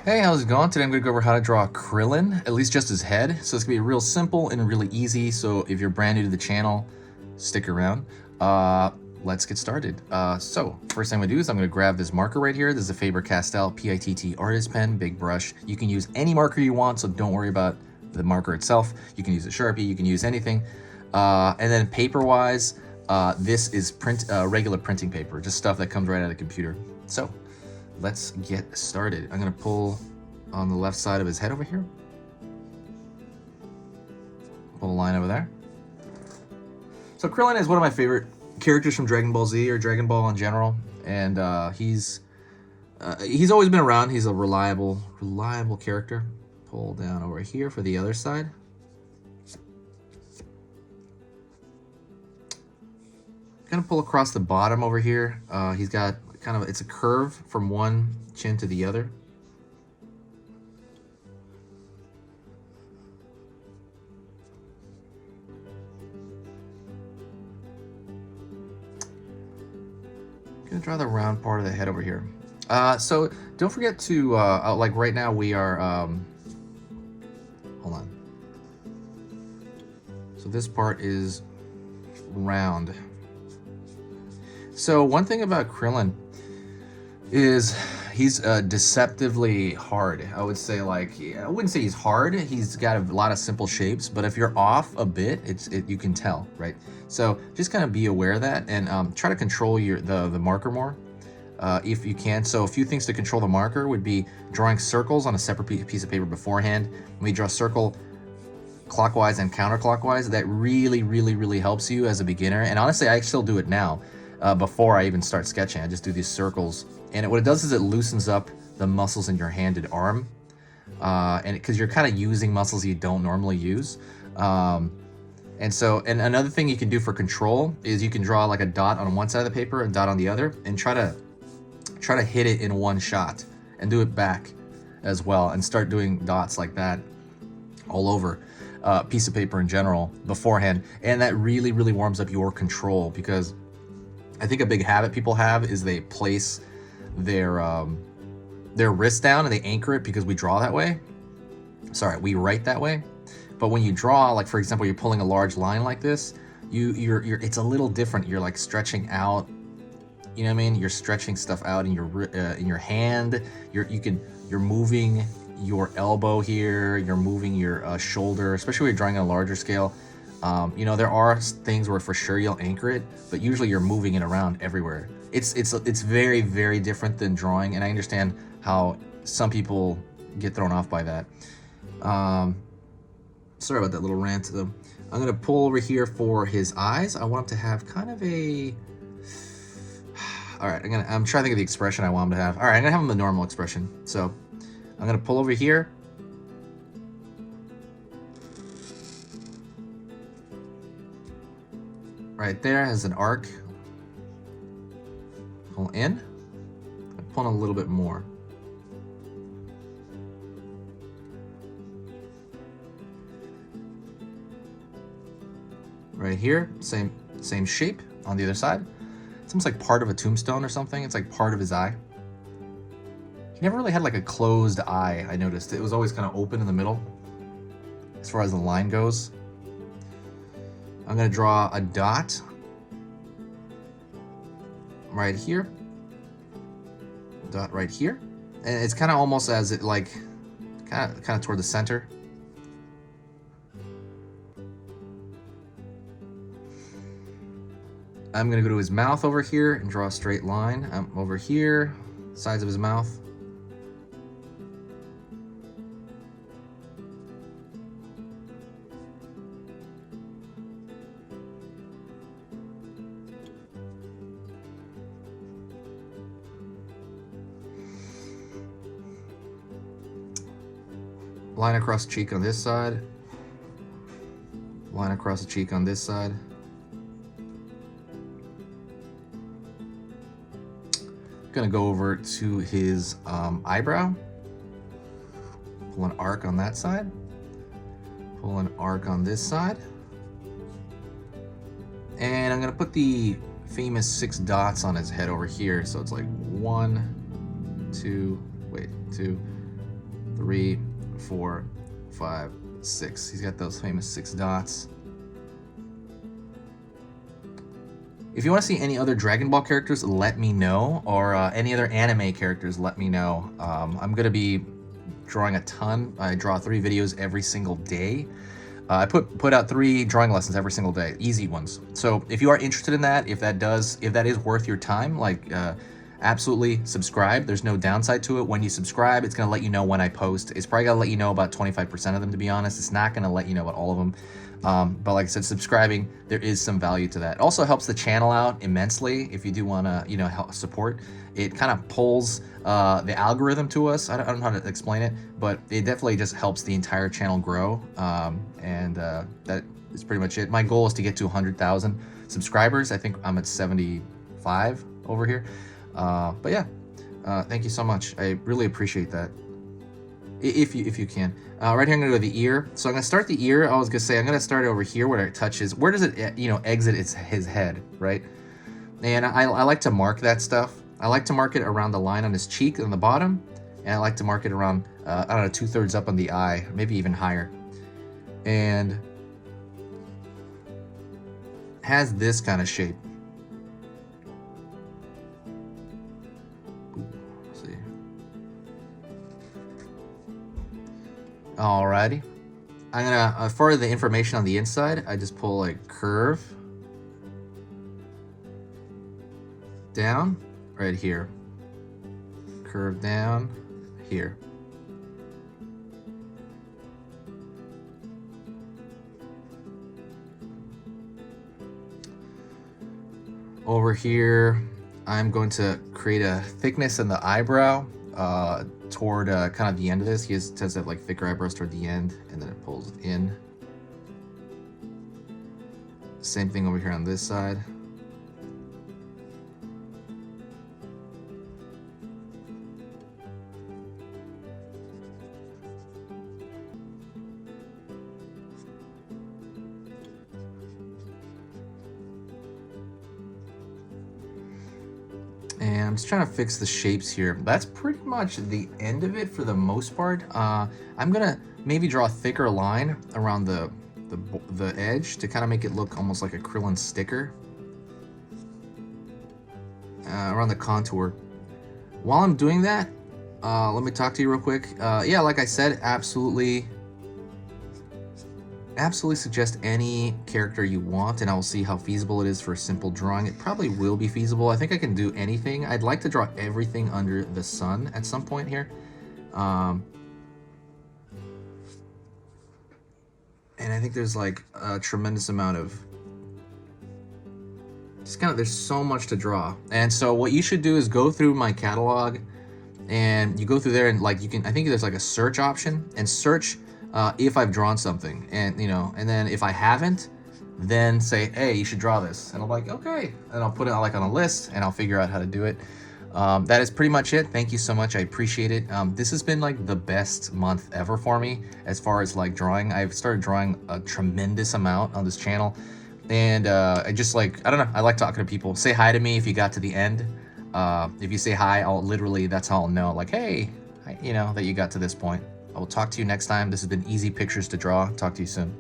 Hey, how's it going? Today I'm going to go over how to draw Krillin, at least just his head. So it's going to be real simple and really easy. So if you're brand new to the channel, stick around. Let's get started. So first thing I'm going to do is I'm going to grab this marker right here. This is a Faber-Castell PITT artist pen, big brush. You can use any marker you want, so don't worry about the marker itself. You can use a Sharpie, you can use anything. And then paper-wise, this is regular printing paper, just stuff that comes right out of the computer. So let's get started. I'm gonna pull on the left side of his head over here. Pull a line over there. So Krillin is one of my favorite characters from Dragon Ball Z or Dragon Ball in general, and he's always been around. He's a reliable character. Pull down over here for the other side. Gonna pull across the bottom over here. He's got it's a curve from one chin to the other. Gonna draw the round part of the head over here. So don't forget to like right now we are hold on. So this part is round. So one thing about Krillin is he's deceptively hard. I would say, like, I wouldn't say he's hard. He's got a lot of simple shapes, but if you're off a bit, you can tell, right? So just kind of be aware of that and try to control the marker more if you can. So a few things to control the marker would be drawing circles on a separate piece of paper beforehand. When you draw a circle clockwise and counterclockwise, that really helps you as a beginner. And honestly, I still do it now. Before I even start sketching, I just do these circles, and what it does is it loosens up the muscles in your hand and arm, and because you're kind of using muscles you don't normally use. And another thing you can do for control is you can draw like a dot on one side of the paper, a dot on the other, and try to hit it in one shot, and do it back as well, and start doing dots like that all over piece of paper in general beforehand, and that really warms up your control, because I think a big habit people have is they place their wrist down and they anchor it because we draw that way. Sorry, we write that way. But when you draw, like for example, you're pulling a large line like this, it's a little different. You're like stretching out. You know what I mean? You're stretching stuff out in your hand. You're moving your elbow here. You're moving your shoulder, especially when you're drawing on a larger scale. You know, there are things where for sure you'll anchor it, but usually you're moving it around everywhere. It's very different than drawing, and I understand how some people get thrown off by that. Sorry about that little rant. I'm gonna pull over here for his eyes. I want him to have kind of a. All right, I'm trying to think of the expression I want him to have. All right, I'm gonna have him the normal expression. So I'm gonna pull over here. Right there has an arc. Pull in. Pull in a little bit more. Right here, same shape on the other side. It's almost like part of a tombstone or something. It's like part of his eye. He never really had like a closed eye, I noticed. It was always kind of open in the middle as far as the line goes. I'm gonna draw a dot right here, dot right here, and it's kind of almost as it like kind of toward the center. I'm gonna go to his mouth over here and draw a straight line over here, sides of his mouth. Line across the cheek on this side. Line across the cheek on this side. Gonna go over to his eyebrow. Pull an arc on that side. Pull an arc on this side. And I'm gonna put the famous 6 dots on his head over here. So it's like 1, 2, wait, 2, 3, 4, 5, 6. He's got those famous 6 dots. If you want to see any other Dragon Ball characters, let me know, or any other anime characters, let me know. I'm gonna be drawing a ton. I draw 3 videos every single day. I put out 3 drawing lessons every single day, easy ones. So if you are interested in that, if that is worth your time, like absolutely subscribe. There's no downside to it. When you subscribe, it's gonna let you know when I post. It's probably gonna let you know about 25% of them, to be honest. It's not gonna let you know about all of them. But like I said, subscribing, there is some value to that. It also helps the channel out immensely if you do want to, you know, help support. It kind of pulls the algorithm to us. I don't know how to explain it, but it definitely just helps the entire channel grow. That is pretty much it. My goal is to get to 100,000 subscribers. I think I'm at 75 over here. But yeah, thank you so much. I really appreciate that. If you can. Right here I'm gonna go to the ear. So I'm gonna start the ear. I was gonna say I'm gonna start over here where it touches. Where does it, you know, exit his head, right? And I like to mark that stuff. I like to mark it around the line on his cheek on the bottom, and I like to mark it around I don't know, 2/3 up on the eye, maybe even higher. And has this kind of shape. Alrighty, I'm gonna for the information on the inside, I just pull a curve down right here, curve down here. Over here, I'm going to create a thickness in the eyebrow toward kind of the end of this. He tends to have like thicker eyebrows toward the end, and then it pulls in. Same thing over here on this side. And I'm just trying to fix the shapes here. That's pretty much the end of it for the most part. I'm gonna maybe draw a thicker line around the edge to kind of make it look almost like a Krillin sticker around the contour. While I'm doing that, let me talk to you real quick. Yeah, like I said, absolutely suggest any character you want, and I will see how feasible it is for a simple drawing. It probably will be feasible. I think I can do anything. I'd like to draw everything under the sun at some point here. And I think there's like a tremendous amount of just kind of, there's so much to draw. And so what you should do is go through my catalog, and you go through there and like you can, I think there's like a search option, and search if I've drawn something, and you know, and then if I haven't, then say, hey, you should draw this, and I'm like, okay, and I'll put it like on a list, and I'll figure out how to do it. That is pretty much it. Thank you so much. I appreciate it. This has been like the best month ever for me as far as like drawing. I've started drawing a tremendous amount on this channel, and I just like, I don't know, I like talking to people. Say hi to me if you got to the end. If you say hi, I'll literally, that's how I'll know, like, hey, you know, that you got to this point. I will talk to you next time. This has been Easy Pictures to Draw. Talk to you soon.